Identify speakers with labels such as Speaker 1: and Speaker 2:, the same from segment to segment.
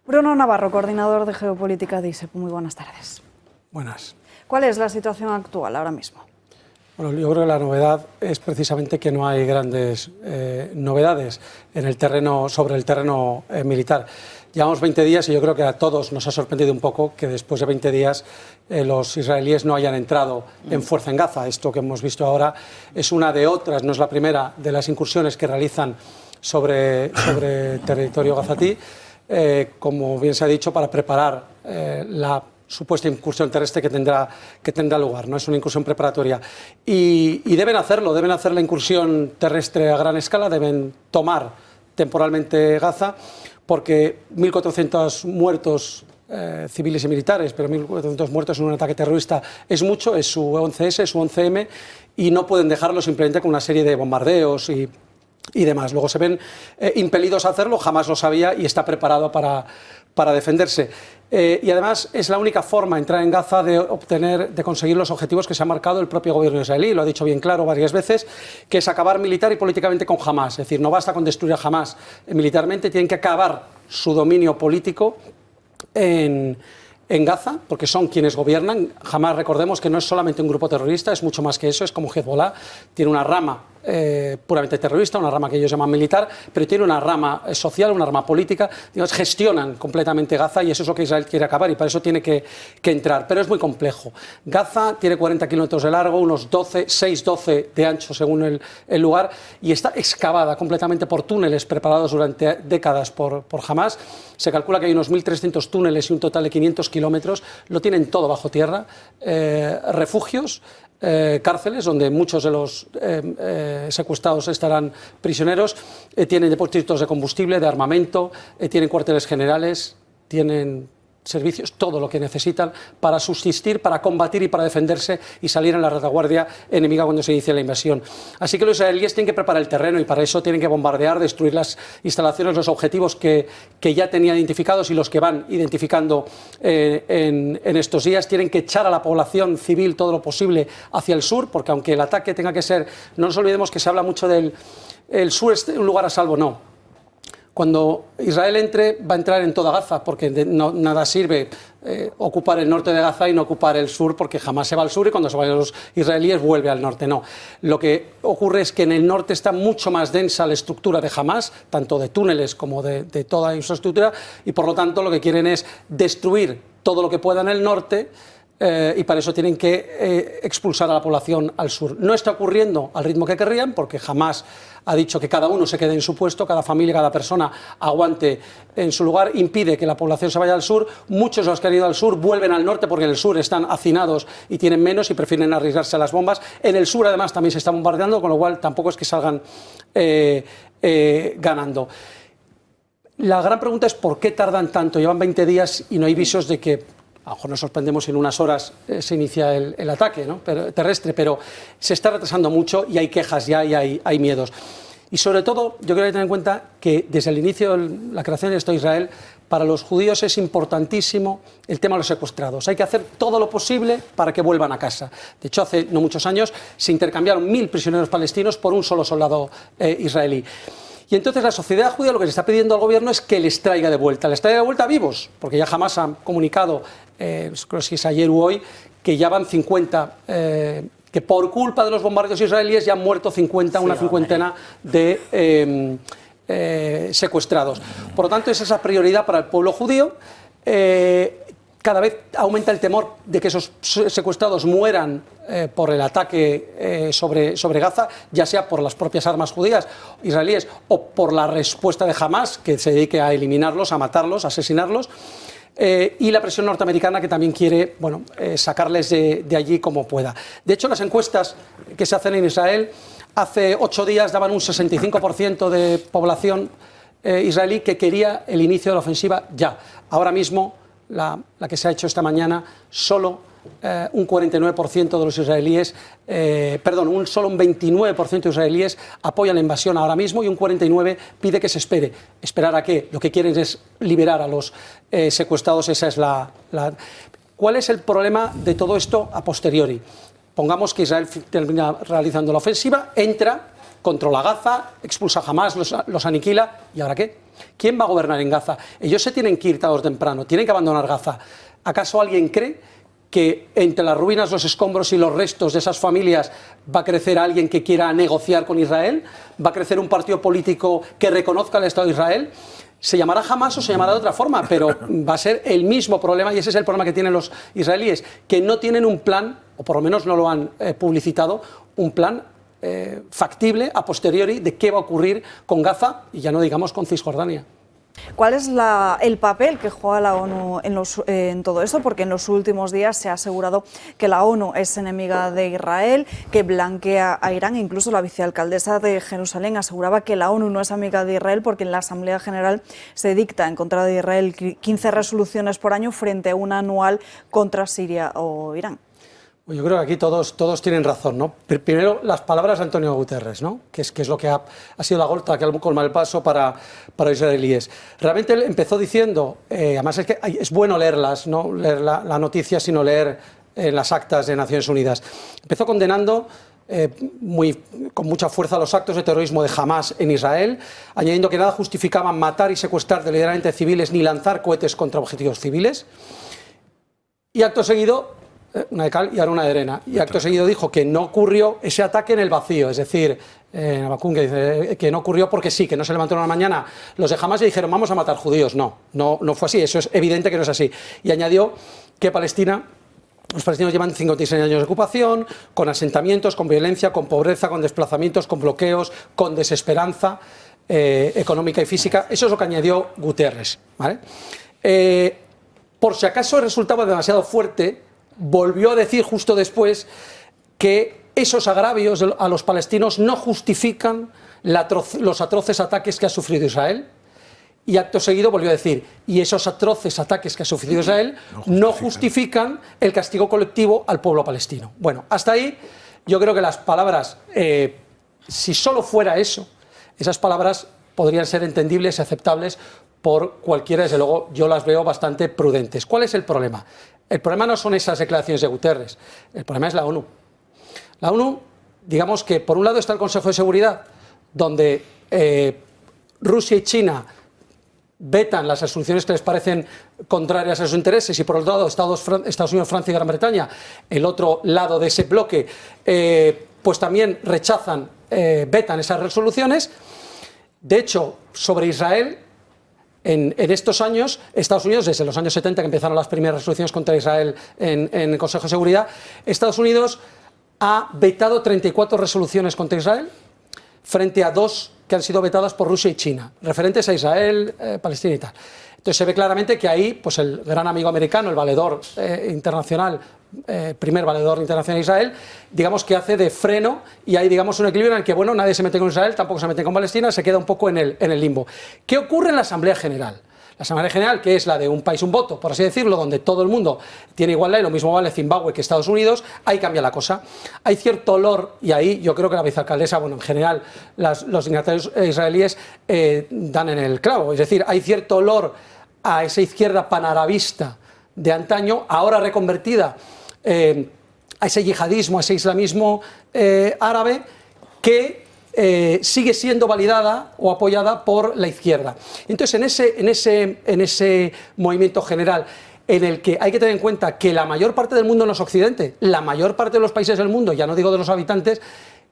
Speaker 1: Bruno Navarro, coordinador de geopolítica de ISEP. Muy buenas tardes.
Speaker 2: Buenas.
Speaker 1: ¿Cuál es la situación actual ahora mismo?
Speaker 2: Bueno, yo creo que la novedad es precisamente que no hay grandes novedades en el terreno, sobre el terreno militar. Llevamos 20 días y yo creo que a todos nos ha sorprendido un poco que después de 20 días los israelíes no hayan entrado en fuerza en Gaza. Esto que hemos visto ahora es una de otras, no es la primera, de las incursiones que realizan sobre territorio gazatí, como bien se ha dicho, para preparar la supuesta incursión terrestre que tendrá lugar, ¿no? Es una incursión preparatoria. Y deben hacerlo, deben hacer la incursión terrestre a gran escala, deben tomar temporalmente Gaza, porque 1.400 muertos civiles y militares, pero 1.400 muertos en un ataque terrorista es mucho, es su 11S, su 11M, y no pueden dejarlo simplemente con una serie de bombardeos y demás. Luego se ven impelidos a hacerlo, jamás lo sabía y está preparado para defenderse. Y además es la única forma, entrar en Gaza, de conseguir los objetivos que se ha marcado el propio gobierno israelí, lo ha dicho bien claro varias veces, que es acabar militar y políticamente con Hamás. Es decir, no basta con destruir a Hamás militarmente, tienen que acabar su dominio político en Gaza, porque son quienes gobiernan. Hamás, recordemos que no es solamente un grupo terrorista, es mucho más que eso, es como Hezbollah, tiene una rama puramente terrorista, una rama que ellos llaman militar, pero tiene una rama social, una rama política, digamos, gestionan completamente Gaza y eso es lo que Israel quiere acabar y para eso tiene que entrar, pero es muy complejo. Gaza tiene 40 kilómetros de largo, unos 6-12 de ancho según el lugar, y está excavada completamente por túneles preparados durante décadas por Hamás. Se calcula que hay unos 1.300 túneles y un total de 500 kilómetros, lo tienen todo bajo tierra, refugios, cárceles donde muchos de los secuestrados estarán prisioneros, tienen depósitos de combustible, de armamento, tienen cuarteles generales, tienen servicios, todo lo que necesitan para subsistir, para combatir y para defenderse y salir en la retaguardia enemiga cuando se inicie la invasión. Así que los israelíes tienen que preparar el terreno y para eso tienen que bombardear, destruir las instalaciones, los objetivos que ya tenían identificados y los que van identificando en estos días. Tienen que echar a la población civil todo lo posible hacia el sur, porque aunque el ataque tenga que ser, no nos olvidemos que se habla mucho del sur es un lugar a salvo, no. Cuando Israel entre, va a entrar en toda Gaza, porque nada sirve ocupar el norte de Gaza y no ocupar el sur, porque jamás se va al sur y cuando se vayan los israelíes vuelve al norte. No. Lo que ocurre es que en el norte está mucho más densa la estructura de Hamás, tanto de túneles como de toda infraestructura, y por lo tanto lo que quieren es destruir todo lo que pueda en el norte. Y para eso tienen que expulsar a la población al sur. No está ocurriendo al ritmo que querrían, porque Hamás ha dicho que cada uno se quede en su puesto, cada familia, cada persona aguante en su lugar, impide que la población se vaya al sur. Muchos de los que han ido al sur vuelven al norte porque en el sur están hacinados y tienen menos y prefieren arriesgarse a las bombas. En el sur además también se está bombardeando, con lo cual tampoco es que salgan ganando. La gran pregunta es ¿por qué tardan tanto? Llevan 20 días y no hay visos de que a lo mejor nos sorprendemos si en unas horas se inicia el ataque, ¿no? Terrestre, pero se está retrasando mucho y hay quejas ya y hay miedos. Y sobre todo, yo creo que tener en cuenta que desde el inicio de la creación del Estado de Israel, para los judíos es importantísimo el tema de los secuestrados. Hay que hacer todo lo posible para que vuelvan a casa. De hecho, hace no muchos años se intercambiaron 1.000 prisioneros palestinos por un solo soldado israelí. Y entonces la sociedad judía lo que le está pidiendo al gobierno es que les traiga de vuelta vivos, porque ya jamás han comunicado, creo que es ayer u hoy, que ya van 50, que por culpa de los bombardeos israelíes ya han muerto 50, una cincuentena de secuestrados. Por lo tanto, es esa prioridad para el pueblo judío. Cada vez aumenta el temor de que esos secuestrados mueran por el ataque sobre Gaza, ya sea por las propias armas judías israelíes o por la respuesta de Hamás, que se dedique a eliminarlos, a matarlos, a asesinarlos, y la presión norteamericana, que también quiere sacarles de allí como pueda. De hecho, las encuestas que se hacen en Israel hace 8 días daban un 65% de población israelí que quería el inicio de la ofensiva ya. Ahora mismo, la que se ha hecho esta mañana, solo un 49% de los israelíes, solo un 29% de israelíes apoyan la invasión ahora mismo y un 49% pide que se espere. ¿Esperar a qué? Lo que quieren es liberar a los secuestrados, esa es ¿Cuál es el problema de todo esto a posteriori? Pongamos que Israel termina realizando la ofensiva, entra controla Gaza, expulsa a Hamás, los aniquila, ¿y ahora qué? ¿Quién va a gobernar en Gaza? Ellos se tienen que ir tarde o temprano, tienen que abandonar Gaza. ¿Acaso alguien cree que entre las ruinas, los escombros y los restos de esas familias va a crecer alguien que quiera negociar con Israel? ¿Va a crecer un partido político que reconozca el Estado de Israel? Se llamará Hamás o se llamará de otra forma, pero va a ser el mismo problema, y ese es el problema que tienen los israelíes, que no tienen un plan, o por lo menos no lo han publicitado, un plan factible a posteriori de qué va a ocurrir con Gaza y ya no digamos con Cisjordania.
Speaker 1: ¿Cuál es el papel que juega la ONU en todo esto? Porque en los últimos días se ha asegurado que la ONU es enemiga de Israel, que blanquea a Irán. Incluso la vicealcaldesa de Jerusalén aseguraba que la ONU no es amiga de Israel porque en la Asamblea General se dicta en contra de Israel 15 resoluciones por año frente a una anual contra Siria o Irán.
Speaker 2: Yo creo que aquí todos tienen razón, ¿no? Primero, las palabras de Antonio Guterres, ¿no? que es lo que ha sido la gota que ha colmado el paso para los israelíes. Realmente él empezó diciendo, además es que es bueno leerlas, no leer la noticia, sino leer las actas de Naciones Unidas. Empezó condenando con mucha fuerza los actos de terrorismo de Hamás en Israel, añadiendo que nada justificaban matar y secuestrar deliberadamente civiles ni lanzar cohetes contra objetivos civiles. Y acto seguido, una de cal y ahora una de arena. Y acto seguido dijo que no ocurrió ese ataque en el vacío, es decir, Nabakun, que dice que no ocurrió porque sí, que no se levantaron una mañana los de Hamás y dijeron vamos a matar judíos. No fue así, eso es evidente que no es así. Y añadió que los palestinos llevan 56 años de ocupación, con asentamientos, con violencia, con pobreza, con desplazamientos, con bloqueos, con desesperanza económica y física. Eso es lo que añadió Guterres, ¿vale? Por si acaso resultaba demasiado fuerte, volvió a decir justo después que esos agravios a los palestinos no justifican los atroces ataques que ha sufrido Israel, y acto seguido volvió a decir, y esos atroces ataques que ha sufrido Israel no justifican el castigo colectivo al pueblo palestino. Bueno, hasta ahí yo creo que las palabras, si solo fuera eso, esas palabras podrían ser entendibles y aceptables por cualquiera, desde luego yo las veo bastante prudentes. ¿Cuál es el problema? El problema no son esas declaraciones de Guterres, el problema es la ONU. La ONU, digamos que por un lado está el Consejo de Seguridad, donde Rusia y China vetan las resoluciones que les parecen contrarias a sus intereses, y por otro lado Estados Unidos, Francia y Gran Bretaña, el otro lado de ese bloque, pues también rechazan, vetan esas resoluciones. De hecho, sobre Israel, en estos años, Estados Unidos, desde los años 70 que empezaron las primeras resoluciones contra Israel en el Consejo de Seguridad, Estados Unidos ha vetado 34 resoluciones contra Israel frente a 2 que han sido vetadas por Rusia y China, referentes a Israel, Palestina y tal. Entonces se ve claramente que ahí pues el gran amigo americano, el valedor internacional, primer valedor internacional de Israel, digamos que hace de freno, y hay digamos un equilibrio en el que bueno, nadie se mete con Israel, tampoco se mete con Palestina, se queda un poco en el limbo. ¿Qué ocurre en la Asamblea General? La Asamblea General, que es la de un país, un voto, por así decirlo, donde todo el mundo tiene igualdad y lo mismo vale Zimbabue que Estados Unidos, ahí cambia la cosa. Hay cierto olor, y ahí yo creo que la vicealcaldesa, bueno, en general, los dignatarios israelíes dan en el clavo. Es decir, hay cierto olor a esa izquierda panarabista de antaño, ahora reconvertida a ese yihadismo, a ese islamismo árabe, que sigue siendo validada o apoyada por la izquierda. Entonces, en ese movimiento general, en el que hay que tener en cuenta que la mayor parte del mundo no es Occidente, la mayor parte de los países del mundo, ya no digo de los habitantes,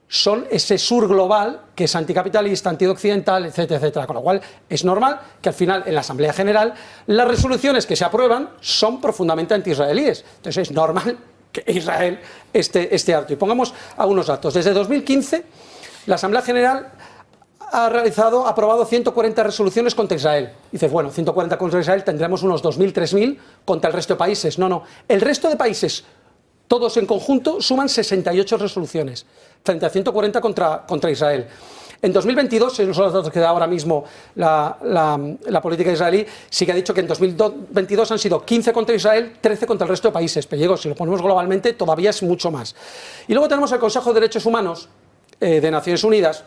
Speaker 2: son ese sur global que es anticapitalista, antioccidental, etcétera, etcétera. Con lo cual es normal que al final en la Asamblea General las resoluciones que se aprueban son profundamente anti-israelíes. Entonces es normal que Israel esté harto. Y pongamos algunos datos. Desde 2015 la Asamblea General ha aprobado 140 resoluciones contra Israel. Dices, bueno, 140 contra Israel, tendremos unos 2.000, 3.000 contra el resto de países. No. El resto de países, todos en conjunto, suman 68 resoluciones, frente a 140 contra Israel. En 2022, esos son los datos que da ahora mismo la política israelí, sí que ha dicho que en 2022 han sido 15 contra Israel, 13 contra el resto de países. Pero digo, si lo ponemos globalmente, todavía es mucho más. Y luego tenemos el Consejo de Derechos Humanos de Naciones Unidas,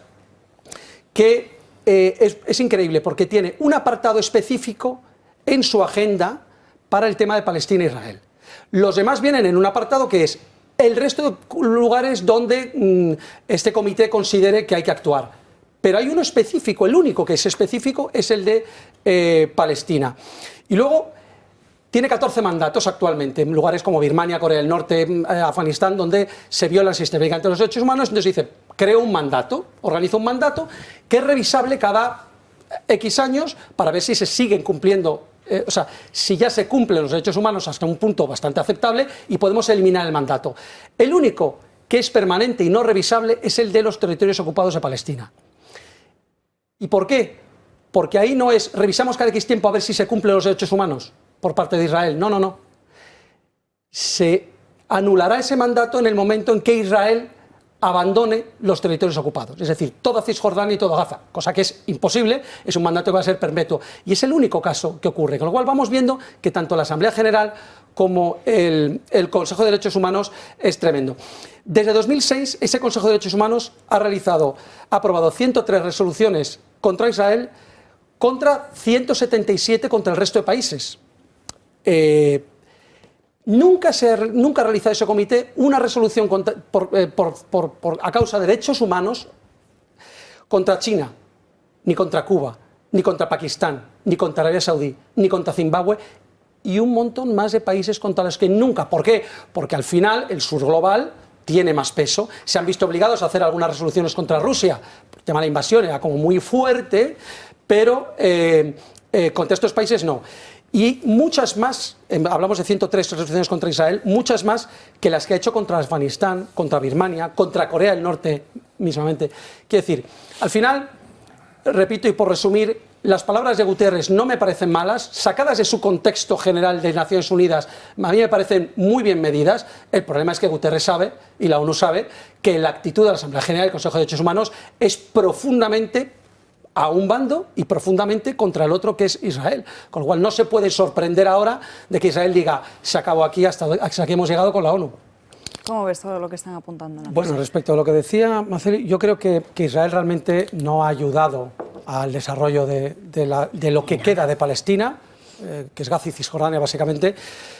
Speaker 2: que es increíble porque tiene un apartado específico en su agenda para el tema de Palestina e Israel. Los demás vienen en un apartado que es el resto de lugares donde este comité considere que hay que actuar. Pero hay uno específico, el único que es específico es el de Palestina. Y luego tiene 14 mandatos actualmente en lugares como Birmania, Corea del Norte, Afganistán, donde se violan sistemáticamente los derechos humanos. Entonces dice, creo un mandato, organiza un mandato que es revisable cada X años para ver si se siguen cumpliendo, o sea, si ya se cumplen los derechos humanos hasta un punto bastante aceptable y podemos eliminar el mandato. El único que es permanente y no revisable es el de los territorios ocupados de Palestina. ¿Y por qué? Porque ahí no es, revisamos cada X tiempo a ver si se cumplen los derechos humanos por parte de Israel. No, no, no. Se anulará ese mandato en el momento en que Israel abandone los territorios ocupados, es decir, toda Cisjordania y toda Gaza, cosa que es imposible, es un mandato que va a ser perpetuo. Y es el único caso que ocurre, con lo cual vamos viendo que tanto la Asamblea General como el Consejo de Derechos Humanos es tremendo. Desde 2006, ese Consejo de Derechos Humanos ha aprobado 103 resoluciones contra Israel, contra 177 contra el resto de países. Nunca ha realizado ese comité una resolución a causa de derechos humanos contra China, ni contra Cuba, ni contra Pakistán, ni contra Arabia Saudí, ni contra Zimbabue y un montón más de países contra los que nunca. ¿Por qué? Porque al final el sur global tiene más peso. Se han visto obligados a hacer algunas resoluciones contra Rusia, el tema de la invasión era como muy fuerte, pero contra estos países no. Y muchas más, hablamos de 103 resoluciones contra Israel, muchas más que las que ha hecho contra Afganistán, contra Birmania, contra Corea del Norte mismamente. Quiero decir, al final, repito y por resumir, las palabras de Guterres no me parecen malas, sacadas de su contexto general de Naciones Unidas, a mí me parecen muy bien medidas. El problema es que Guterres sabe, y la ONU sabe, que la actitud de la Asamblea General del Consejo de Derechos Humanos es profundamente a un bando y profundamente contra el otro, que es Israel. Con lo cual no se puede sorprender ahora de que Israel diga, se acabó aquí, hasta aquí hemos llegado con la ONU.
Speaker 1: ¿Cómo ves todo lo que están apuntando?
Speaker 2: Bueno, respecto a lo que decía Maceri, yo creo que Israel realmente no ha ayudado al desarrollo de lo que queda de Palestina, que es Gaza y Cisjordania básicamente,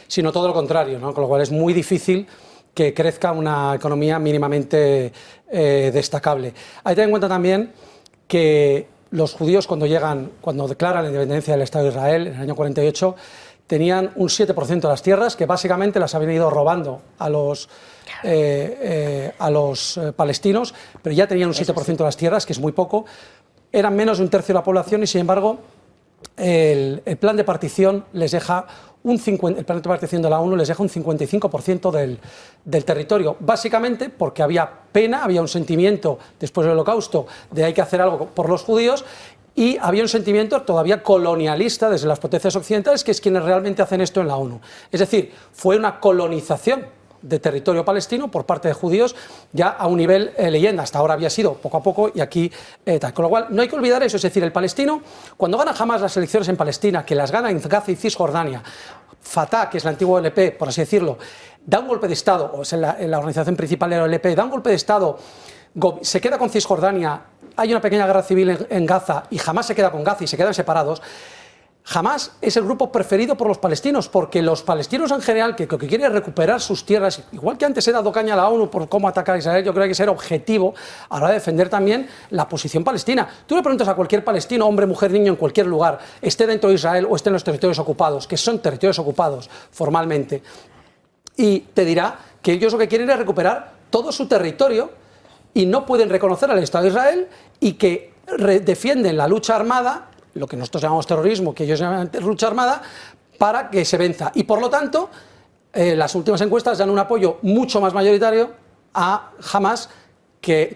Speaker 2: sino todo lo contrario, ¿no? Con lo cual es muy difícil que crezca una economía mínimamente destacable. Hay que tener en cuenta también que los judíos cuando declaran la independencia del Estado de Israel en el año 48, tenían un 7% de las tierras que básicamente las habían ido robando a los palestinos, pero ya tenían un 7% de las tierras, que es muy poco, eran menos de un tercio de la población y sin embargo el plan de partición les deja el plan de partición de la ONU les deja un 55% del territorio, básicamente porque había pena, había un sentimiento después del Holocausto de hay que hacer algo por los judíos y había un sentimiento todavía colonialista desde las potencias occidentales, que es quienes realmente hacen esto en la ONU. Es decir, fue una colonización de territorio palestino por parte de judíos ya a un nivel leyenda. Hasta ahora había sido poco a poco y aquí tal. Con lo cual no hay que olvidar eso, es decir, el palestino cuando gana Hamás las elecciones en Palestina, que las gana en Gaza y Cisjordania, Fatah, que es el antiguo OLP, por así decirlo, da un golpe de Estado, o es la organización principal de la OLP, da un golpe de Estado, se queda con Cisjordania, hay una pequeña guerra civil en Gaza y Hamás se queda con Gaza y se quedan separados. Hamás es el grupo preferido por los palestinos, porque los palestinos en general, que lo que quieren es recuperar sus tierras, igual que antes he dado caña a la ONU por cómo atacar a Israel, yo creo que hay que ser objetivo a la hora de defender también la posición palestina. Tú le preguntas a cualquier palestino, hombre, mujer, niño, en cualquier lugar, esté dentro de Israel o esté en los territorios ocupados, que son territorios ocupados formalmente, y te dirá que ellos lo que quieren es recuperar todo su territorio y no pueden reconocer al Estado de Israel y que defienden la lucha armada, lo que nosotros llamamos terrorismo, que ellos llaman lucha armada, para que se venza. Y por lo tanto, las últimas encuestas dan un apoyo mucho más mayoritario a Hamás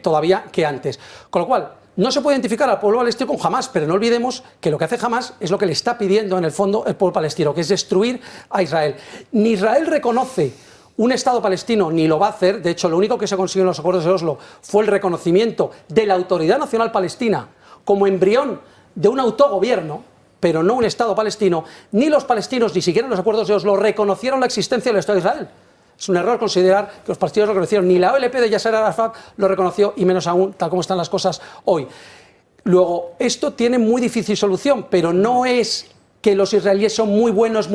Speaker 2: todavía que antes. Con lo cual, no se puede identificar al pueblo palestino con Hamás, pero no olvidemos que lo que hace Hamás es lo que le está pidiendo en el fondo el pueblo palestino, que es destruir a Israel. Ni Israel reconoce un Estado palestino, ni lo va a hacer. De hecho, lo único que se consiguió en los acuerdos de Oslo fue el reconocimiento de la Autoridad Nacional Palestina como embrión de un autogobierno, pero no un Estado palestino. Ni los palestinos, ni siquiera en los acuerdos de Oslo, reconocieron la existencia del Estado de Israel. Es un error considerar que los palestinos lo reconocieron. Ni la OLP de Yasser Arafat lo reconoció, y menos aún tal como están las cosas hoy. Luego, esto tiene muy difícil solución, pero no es que los israelíes son muy buenos,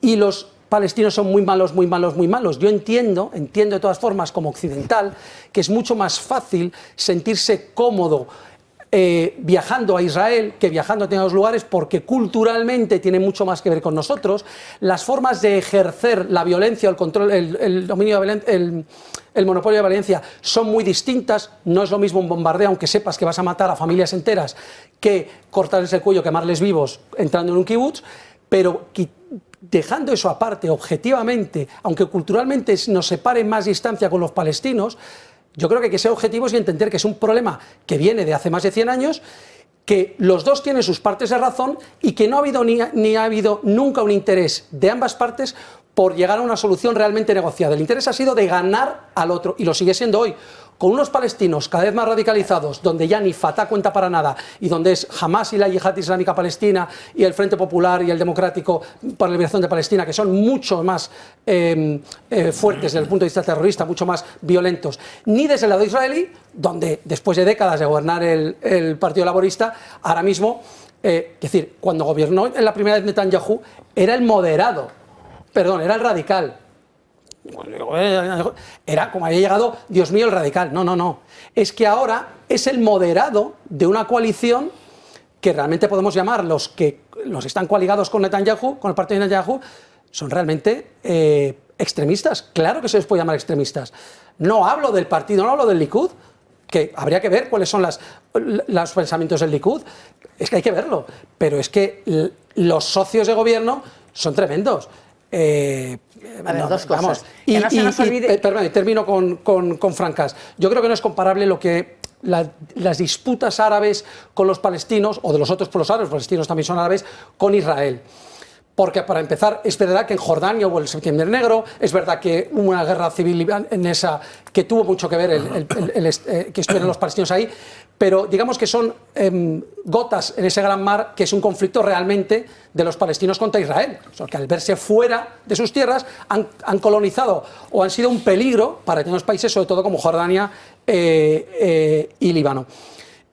Speaker 2: y los palestinos son muy malos, muy malos, muy malos. Yo entiendo de todas formas como occidental que es mucho más fácil sentirse cómodo viajando a Israel que viajando a determinados lugares porque culturalmente tiene mucho más que ver con nosotros. Las formas de ejercer la violencia, el control, el dominio de el monopolio de la violencia son muy distintas. No es lo mismo un bombardeo, aunque sepas que vas a matar a familias enteras, que cortarles el cuello, quemarles vivos entrando en un kibutz, pero dejando eso aparte, objetivamente, aunque culturalmente nos separe más distancia con los palestinos, yo creo que hay que ser objetivos y entender que es un problema que viene de hace más de 100 años, que los dos tienen sus partes de razón y que no ha habido ni ha habido nunca un interés de ambas partes por llegar a una solución realmente negociada. El interés ha sido de ganar al otro y lo sigue siendo hoy. Con unos palestinos cada vez más radicalizados, donde ya ni Fatah cuenta para nada y donde es Hamas y la Yihad Islámica Palestina y el Frente Popular y el Democrático para la Liberación de Palestina, que son mucho más fuertes desde el punto de vista terrorista, mucho más violentos, ni desde el lado israelí, donde después de décadas de gobernar el Partido Laborista, ahora mismo, es decir, cuando gobernó en la primera vez Netanyahu, era el moderado, perdón, era el radical. Era como había llegado, Dios mío, el radical. No, no, no. Es que ahora es el moderado de una coalición que realmente podemos llamar los que están coaligados con Netanyahu, con el partido de Netanyahu, son realmente extremistas. Claro que se les puede llamar extremistas. No hablo del partido, no hablo del Likud, que habría que ver cuáles son los pensamientos del Likud. Es que hay que verlo. Pero es que los socios de gobierno son tremendos.
Speaker 3: A ver, dos cosas.
Speaker 2: Vamos,
Speaker 3: que no se nos olvide.
Speaker 2: Perdón, termino con francas. Yo creo que no es comparable lo que las disputas árabes con los palestinos, o de los otros pueblos árabes, los palestinos también son árabes, con Israel. Porque, para empezar, es verdad que en Jordania hubo el Septiembre Negro, es verdad que hubo una guerra civil en esa que tuvo mucho que ver que estuvieran los palestinos ahí, pero digamos que son gotas en ese gran mar, que es un conflicto realmente de los palestinos contra Israel, o sea, que al verse fuera de sus tierras han colonizado o han sido un peligro para algunos países, sobre todo como Jordania y Líbano.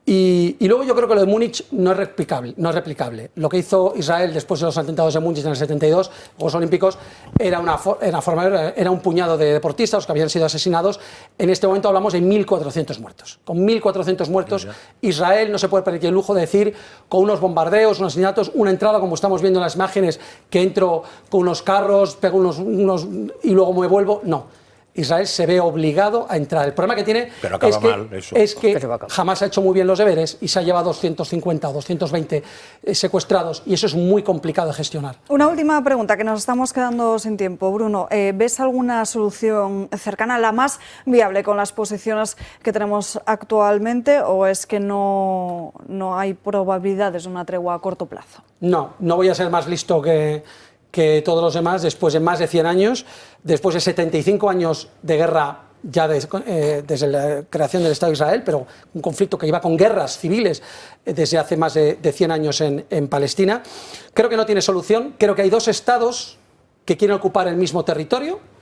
Speaker 2: Y luego yo creo que lo de Múnich no es replicable. Lo que hizo Israel después de los atentados de Múnich en el 72, Juegos Olímpicos, era un puñado de deportistas que habían sido asesinados. En este momento hablamos de 1.400 muertos. Con 1.400 muertos, Israel no se puede permitir el lujo de decir, con unos bombardeos, unos asesinatos, una entrada, como estamos viendo en las imágenes, que entro con unos carros, pego unos y luego me vuelvo. No. Israel se ve obligado a entrar. El problema que tiene es que jamás ha hecho muy bien los deberes y se ha llevado 250 o 220 secuestrados, y eso es muy complicado de gestionar.
Speaker 1: Una última pregunta, que nos estamos quedando sin tiempo. Bruno, ¿ves alguna solución cercana, la más viable con las posiciones que tenemos actualmente, o es que no hay probabilidades de una tregua a corto plazo?
Speaker 2: No voy a ser más listo que todos los demás. Después de más de 100 años, después de 75 años de guerra ya desde la creación del Estado de Israel, pero un conflicto que lleva con guerras civiles desde hace más de 100 años en Palestina, creo que no tiene solución. Creo que hay dos estados que quieren ocupar el mismo territorio.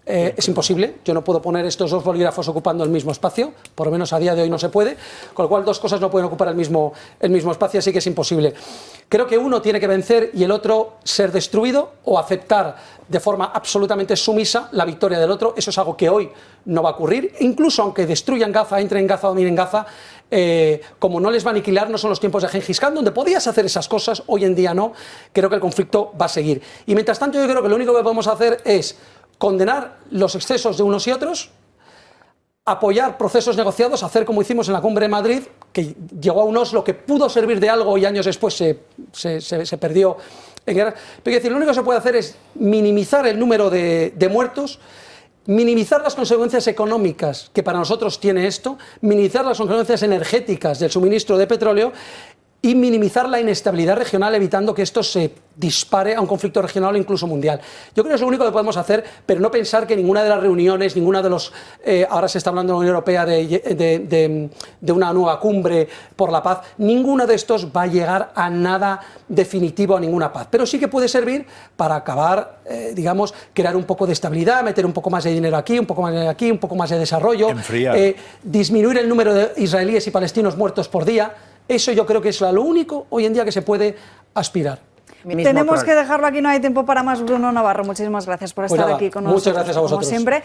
Speaker 2: Es imposible, yo no puedo poner estos dos bolígrafos ocupando el mismo espacio, por lo menos a día de hoy no se puede, con lo cual dos cosas no pueden ocupar el mismo espacio, así que es imposible. Creo que uno tiene que vencer y el otro ser destruido, o aceptar de forma absolutamente sumisa la victoria del otro. Eso es algo que hoy no va a ocurrir. Incluso aunque destruyan Gaza, entren en Gaza, dominen Gaza, como no les va a aniquilar, no son los tiempos de Gengis Khan, donde podías hacer esas cosas, hoy en día no. Creo que el conflicto va a seguir. Y mientras tanto, yo creo que lo único que podemos hacer es condenar los excesos de unos y otros, apoyar procesos negociados, hacer como hicimos en la Cumbre de Madrid, que llegó a un Oslo que pudo servir de algo y años después se perdió en guerra. Pero decir, lo único que se puede hacer es minimizar el número de muertos, minimizar las consecuencias económicas que para nosotros tiene esto, minimizar las consecuencias energéticas del suministro de petróleo y minimizar la inestabilidad regional, evitando que esto se dispare a un conflicto regional o incluso mundial. Yo creo que es lo único que podemos hacer, pero no pensar que ninguna de las reuniones, ninguna de los... ahora se está hablando en la Unión Europea de una nueva cumbre por la paz, ninguno de estos va a llegar a nada definitivo, a ninguna paz. Pero sí que puede servir para acabar, digamos, crear un poco de estabilidad, meter un poco más de dinero aquí, un poco más de dinero aquí, un poco más de desarrollo, disminuir el número de israelíes y palestinos muertos por día. Eso yo creo que es lo único hoy en día que se puede aspirar.
Speaker 1: Tenemos que dejarlo aquí, no hay tiempo para más. Bruno Navarro, muchísimas gracias por estar aquí con nosotros,
Speaker 2: muchas gracias a vosotros.
Speaker 1: como siempre.